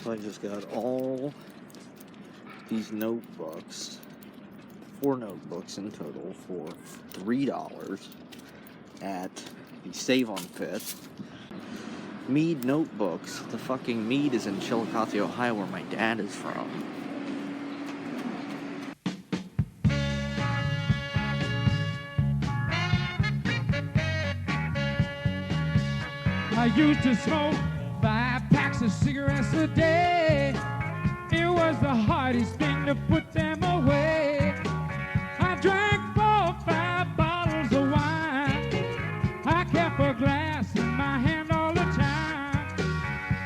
So I just got all these notebooks, 4 notebooks in total for $3 at the Save on Fifth. Mead notebooks. The fucking Mead is in Chillicothe, Ohio, where my dad is from. I used to smoke 5 packs of cigarettes a day. It was the hardest thing to put them away. I drank 4 or 5 bottles of wine. I kept a glass in my hand all the time.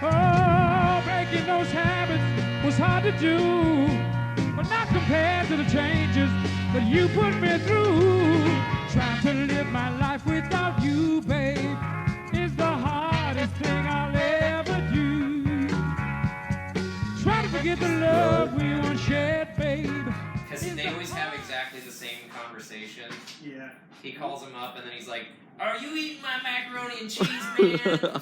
Oh, breaking those habits was hard to do, but not compared to the changes that you put me through. Trying to live my life without you, babe, is the hardest thing I'll ever do. Try to forget the love we once shared, babe. Because they always have exactly the same conversation. Yeah. He calls him up and then he's like, "Are you eating my macaroni and cheese, man?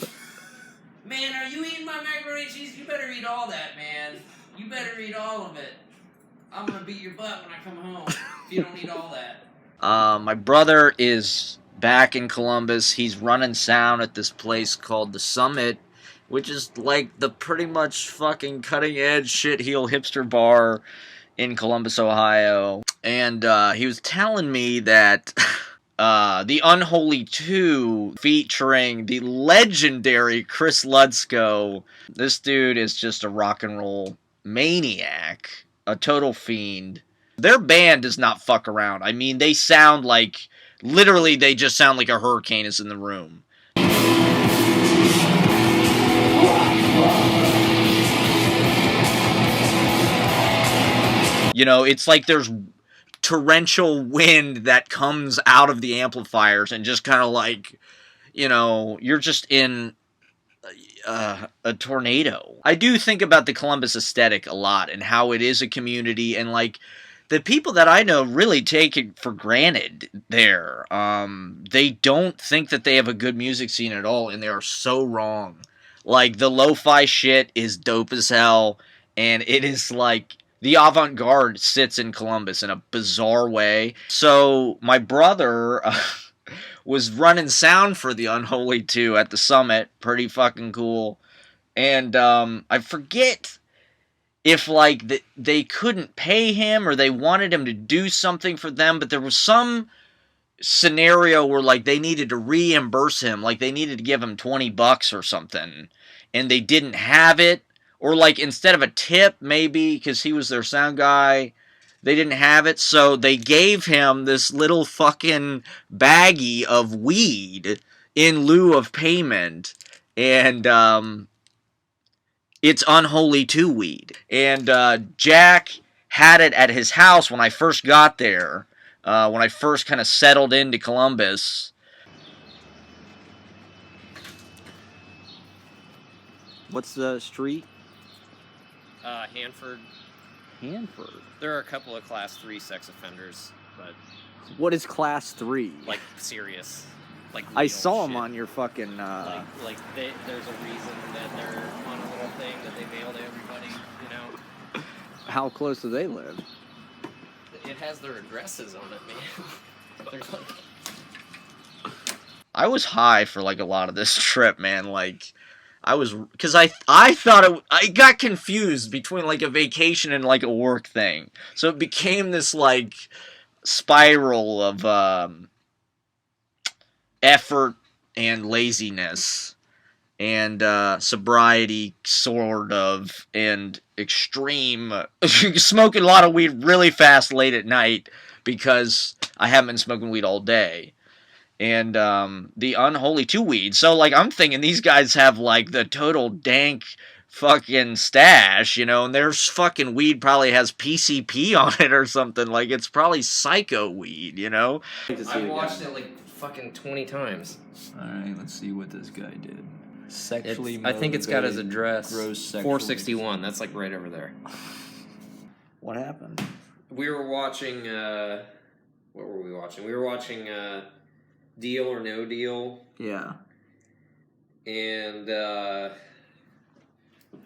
Man, are you eating my macaroni and cheese? You better eat all that, man. You better eat all of it. I'm gonna beat your butt when I come home if you don't eat all that." My brother is back in Columbus. He's running sound at this place called The Summit, which is like the pretty much fucking cutting edge shit heel hipster bar in Columbus, Ohio. And he was telling me that the Unholy 2 featuring the legendary Chris Ludzko. This dude is just a rock and roll maniac, a total fiend. Their band does not fuck around. I mean, they sound like, literally, they just sound like a hurricane is in the room. You know, it's like there's torrential wind that comes out of the amplifiers and just kind of like, you know, you're just in a tornado. I do think about the Columbus aesthetic a lot and how it is a community, and like the people that I know really take it for granted there. They don't think that they have a good music scene at all, and they are so wrong. Like, the lo-fi shit is dope as hell, and it is like the avant-garde sits in Columbus in a bizarre way. So my brother was running sound for the Unholy 2 at the Summit. Pretty fucking cool. And I forget if like they couldn't pay him or they wanted him to do something for them, but there was some scenario where like they needed to reimburse him, like they needed to give him $20 or something, and they didn't have it, or like instead of a tip maybe because he was their sound guy, they didn't have it, so they gave him this little fucking baggie of weed in lieu of payment, and it's Unholy 2 weed. And Jack had it at his house when I first got there, when I first kind of settled into Columbus. What's the street? Hanford. Hanford. There are a couple of class 3 sex offenders, but What is class 3? like serious. Like I real saw them shit. on your fucking... There's a reason that they're on a little thing that they mail to everybody, you know? How close do they live? It has their addresses on it, man. There's like... I was high for like a lot of this trip, man. Like, I was, because I thought I got confused between like a vacation and like a work thing. So it became this like spiral of effort and laziness and sobriety, sort of, and extreme smoking a lot of weed really fast late at night because I haven't been smoking weed all day. And the Unholy 2 weed. So, like, I'm thinking these guys have, like, the total dank fucking stash, you know, and their fucking weed probably has PCP on it or something. Like, it's probably psycho weed, you know? I watched it like fucking 20 times. Alright, let's see what this guy did. I think it's got his address. Gross sexual 461. That's like right over there. What happened? We were watching, what were we watching? We were watching, Deal or No Deal. Yeah. And,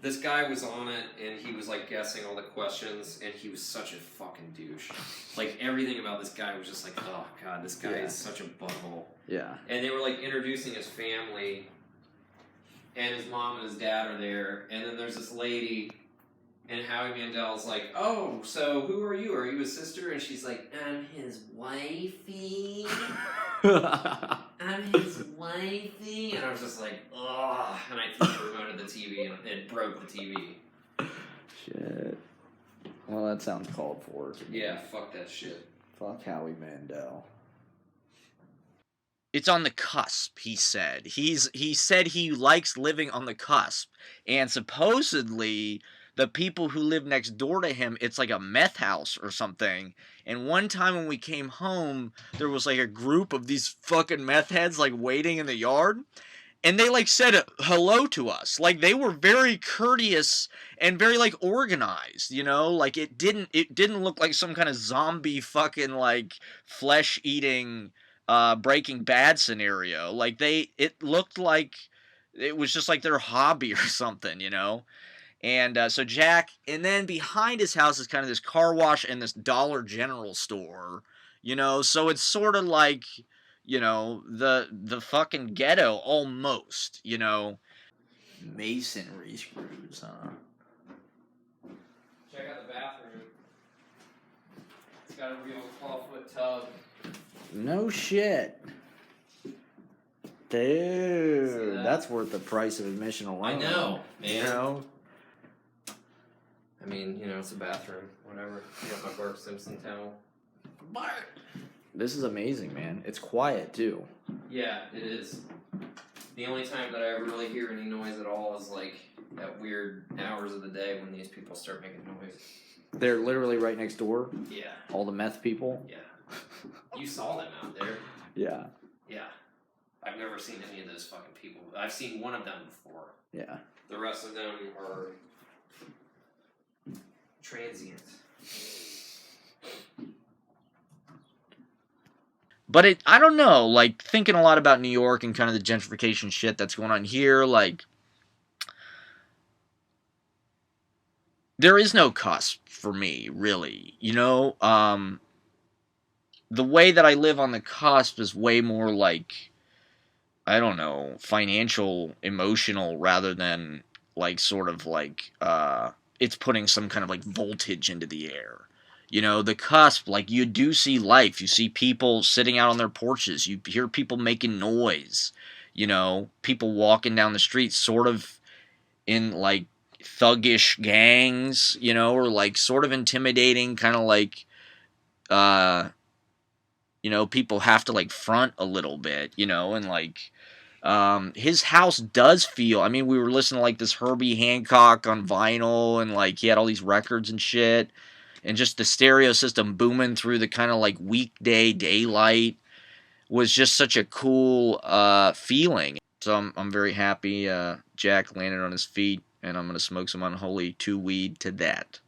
This guy was on it, and he was like guessing all the questions, and he was such a fucking douche. Like everything about this guy was just like, oh god, this guy is such a butthole. Yeah. And they were like introducing his family, and his mom and his dad are there, and then there's this lady, and Howie Mandel's like, oh, so who are you? Are you his sister? And she's like, I'm his wifey. I'm his wifey. And I was just like, ugh. And I threw the remote at the TV, and it broke the TV. Shit. Well, that sounds called for. Yeah, fuck that shit. Fuck Howie Mandel. It's on the cusp, he said. He said he likes living on the cusp. And supposedly, the people who live next door to him, it's like a meth house or something. And one time when we came home, there was like a group of these fucking meth heads like waiting in the yard. And they like said hello to us. Like they were very courteous and very like organized, you know? Like it didn't look like some kind of zombie fucking like flesh eating Breaking Bad scenario. Like it looked like it was just like their hobby or something, you know? And so Jack, and then behind his house is kind of this car wash and this Dollar General store, you know? So it's sort of like, you know, the fucking ghetto almost, you know? Masonry screws, huh? Check out the bathroom. It's got a real 12-foot tub. No shit. Dude, that? that's worth the price of admission alone. I know, man. You know? I mean, you know, it's a bathroom, whatever. I got my Bart Simpson towel. Bart! This is amazing, man. It's quiet, too. Yeah, it is. The only time that I ever really hear any noise at all is like at weird hours of the day when these people start making noise. They're literally right next door. Yeah. All the meth people. Yeah. You saw them out there. Yeah. Yeah. I've never seen any of those fucking people. I've seen one of them before. Yeah. The rest of them are transient. But I don't know, like, thinking a lot about New York and kind of the gentrification shit that's going on here, like, there is no cusp for me, really, you know? The way that I live on the cusp is way more like, I don't know, financial, emotional, rather than, like, sort of like, it's putting some kind of, like, voltage into the air. You know, the cusp, like, you do see life. You see people sitting out on their porches. You hear people making noise. You know, people walking down the street sort of in, like, thuggish gangs, you know, or, like, sort of intimidating, kind of like, you know, people have to, like, front a little bit, you know, and, like, his house does feel, I mean, we were listening to, like, this Herbie Hancock on vinyl, and, like, he had all these records and shit. And just the stereo system booming through the kind of like weekday daylight was just such a cool feeling. So I'm very happy Jack landed on his feet, and I'm going to smoke some unholy 2 weed to that.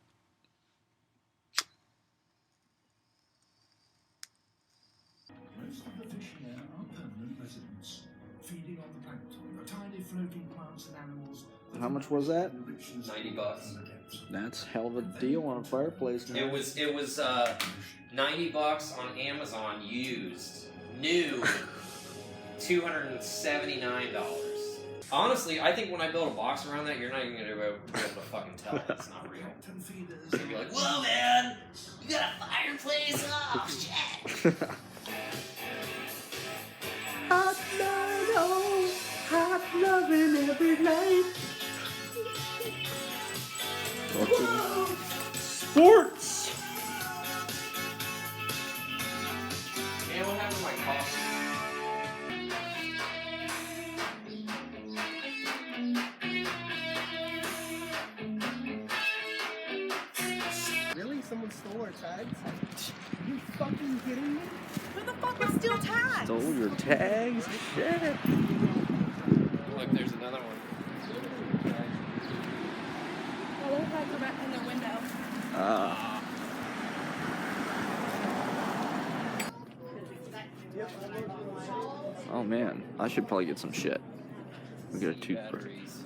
Most of the fish here are permanent residents, feeding on the plankton, the tiny floating plants and animals. How much was that? $90. That's hell of a deal on a fireplace, man. It was $90 on Amazon used. New $279. Honestly, I think when I build a box around that, you're not even gonna be able to fucking tell it's not real. You're gonna be like, whoa man, you got a fireplace? Oh shit. Hot night, oh, hot loving every night. Sports. Man, what happened to my coffee? Really? Someone stole our tags? Are you fucking kidding me? Who the fuck would steal tags? Stole your tags? Shit. Look, there's another one. Well, their tags are back in their window. Oh man, I should probably get some shit. We get a toothbrush. Batteries.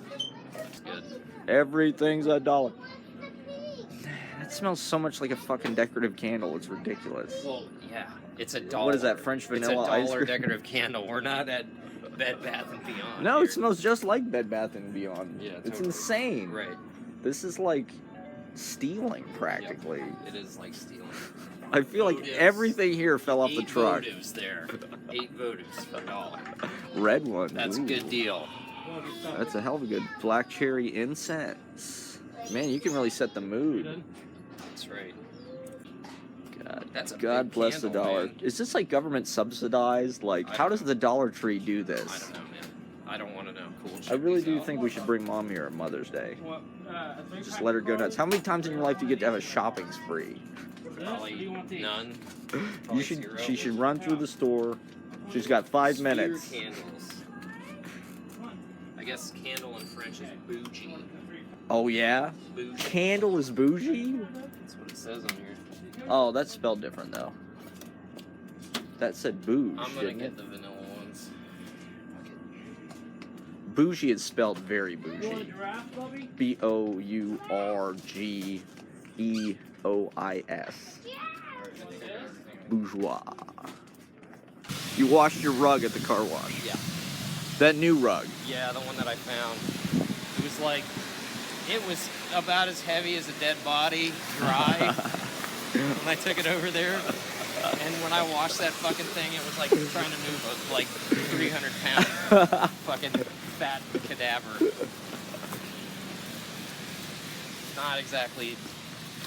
That's good. Everything's $1. That smells so much like a fucking decorative candle. It's ridiculous. Well, yeah, it's $1. What is that, French vanilla ice It's $1 cream? decorative candle. We're not at Bed Bath and Beyond. No, here. it smells just like Bed Bath and Beyond. Yeah, It's totally. insane. Right. This is like stealing practically. It is like stealing. I feel like Votives. everything here fell off the 8 truck. votives there. 8 votives for $1. Red one. That's a ooh. good deal. That's a hell of a good black cherry incense. Man, you can really set the mood. That's right. God, That's a God big bless the candle, dollar. man. Is this like government subsidized? Like, I how don't does the Dollar Tree do this? I don't know, man. I don't want to know. Cool. I really check these do out. think we should bring Mom here on Mother's Day. Just Just let her go nuts. How many times in your life do you get to have a shopping spree? Probably none. You Probably should. 0. She should run through the store. She's got 5 Spear minutes. candles. I guess candle in French is bougie. Oh yeah, Bougie. candle is bougie. That's what it says on here. Oh, that's spelled different though. That said bouge, I'm gonna didn't get it? the vanilla ones. Bougie is spelled very bougie. Bourgeois. Bourgeois. You washed your rug at the car wash. Yeah. That new rug. Yeah, the one that I found. It was like, it was about as heavy as a dead body, dry. When I took it over there, and when I washed that fucking thing, it was like trying to move a like 300-pound fucking fat cadaver. Not exactly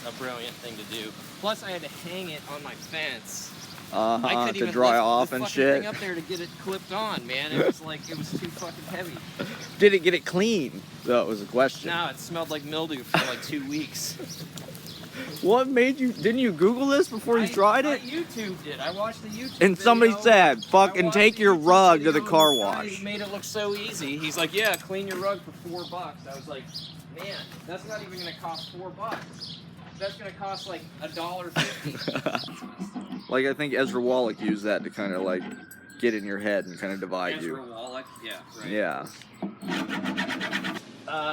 a brilliant thing to do. Plus, I had to hang it on my fence. I couldn't To even dry lift off the and fucking shit. thing up there to get it clipped on, man. It was like it was too fucking heavy. Did it get it clean? That was a question. No, it smelled like mildew for like 2 weeks. What made you? Didn't you Google this before you tried I it? YouTubed it. I watched the YouTube And somebody video. said, I "Fucking watched take the your YouTube rug to video, the car and guy wash." made it look so easy. He's like, "Yeah, clean your rug for $4." I was like, "Man, that's not even gonna cost $4. That's gonna cost like $1.50." Like I think Ezra Wallach used that to kind of like get in your head and kind of divide Ezra you. Wallach, yeah, right. Yeah.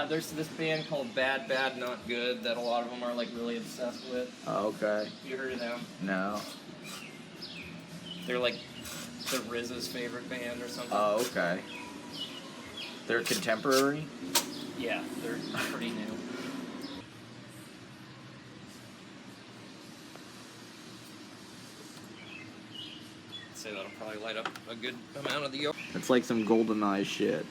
There's this band called Bad Bad Not Good that a lot of them are like really obsessed with. Oh, okay. You heard of them? No. They're like the RZA's favorite band or something. Oh, okay. They're contemporary. Yeah, they're pretty new. Say that'll probably light up a good amount of the yolk. It's like some GoldenEye shit.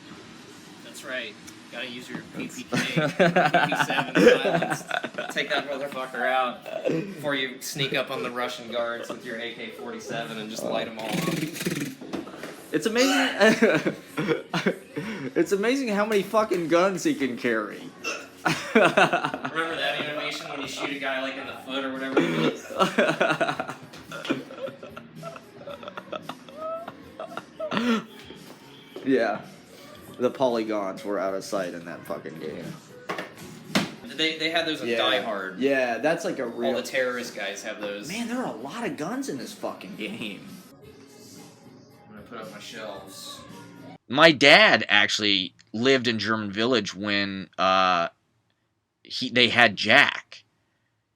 That's right. Gotta use your PPK, PP7 silence. Take that motherfucker out before you sneak up on the Russian guards with your AK-47 and just light them all up. It's amazing. It's amazing how many fucking guns he can carry. Remember that animation when you shoot a guy like in the foot or whatever it is? Yeah. The polygons were out of sight in that fucking game. They had those in Die Hard. Yeah, that's like a All real. the terrorist guys have those. Man, there are a lot of guns in this fucking game. I'm gonna put up my shelves. My dad actually lived in German Village when they had Jack,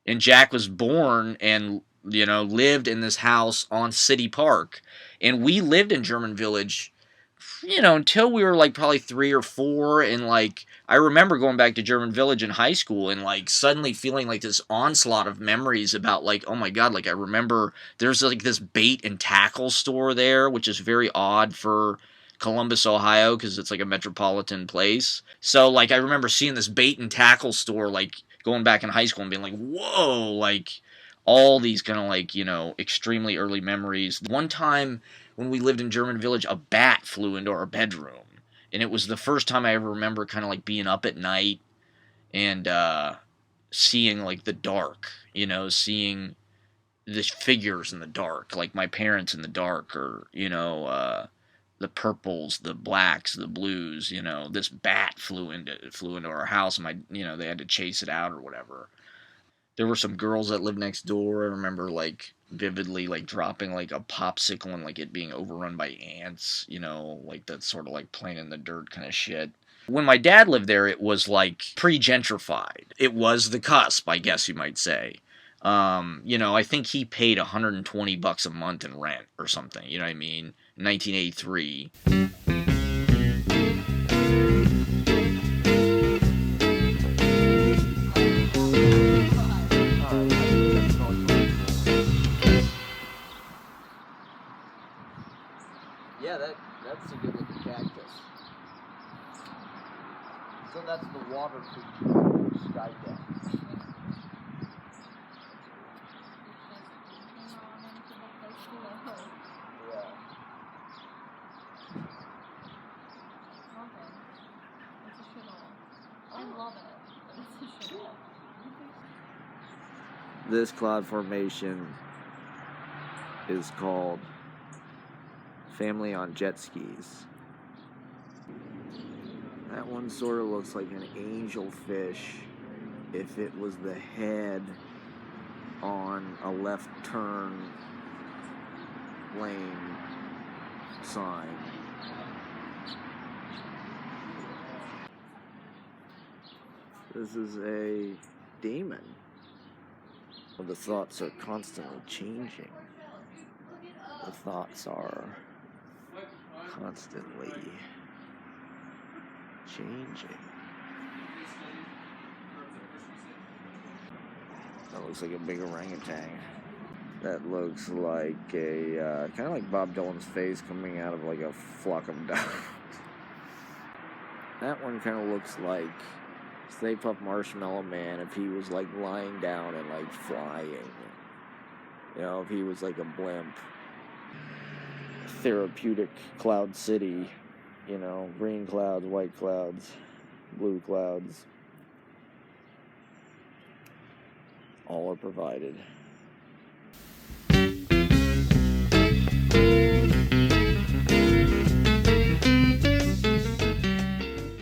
and Jack was born and lived in this house on City Park, and we lived in German Village, until we were like probably 3 or 4, and like I remember going back to German Village in high school and like suddenly feeling like this onslaught of memories about like, oh my god, like I remember there's like this bait and tackle store there, which is very odd for Columbus, Ohio, because it's like a metropolitan place. So like I remember seeing this bait and tackle store like going back in high school and being like, whoa, like all these kind of like, extremely early memories. One time when we lived in German Village, a bat flew into our bedroom. And it was the first time I ever remember kind of like being up at night and seeing like the dark, seeing the figures in the dark, like my parents in the dark, or, the purples, the blacks, the blues, this bat flew into our house, and they had to chase it out or whatever. There were some girls that lived next door. I remember like vividly like dropping like a popsicle and like it being overrun by ants, like that sort of like playing in the dirt kind of shit. When my dad lived there, it was like pre-gentrified. It was the cusp, I guess you might say. I think he paid $120 a month in rent or something. You know what I mean? 1983. Yeah, that's a good looking cactus. So that's the water feature sky deck. Yeah. This cloud formation is called Family on Jet Skis. That one sort of looks like an angelfish if it was the head on a left turn lane sign. This is a demon. The thoughts are constantly changing. The thoughts are constantly changing. That looks like a big orangutan. That looks like a kind of like Bob Dylan's face coming out of like a flock of doves. That one kind of looks like Stay Puft Marshmallow Man if he was like lying down and like flying. If he was like a blimp. Therapeutic Cloud City. Green clouds, white clouds, blue clouds. All are provided.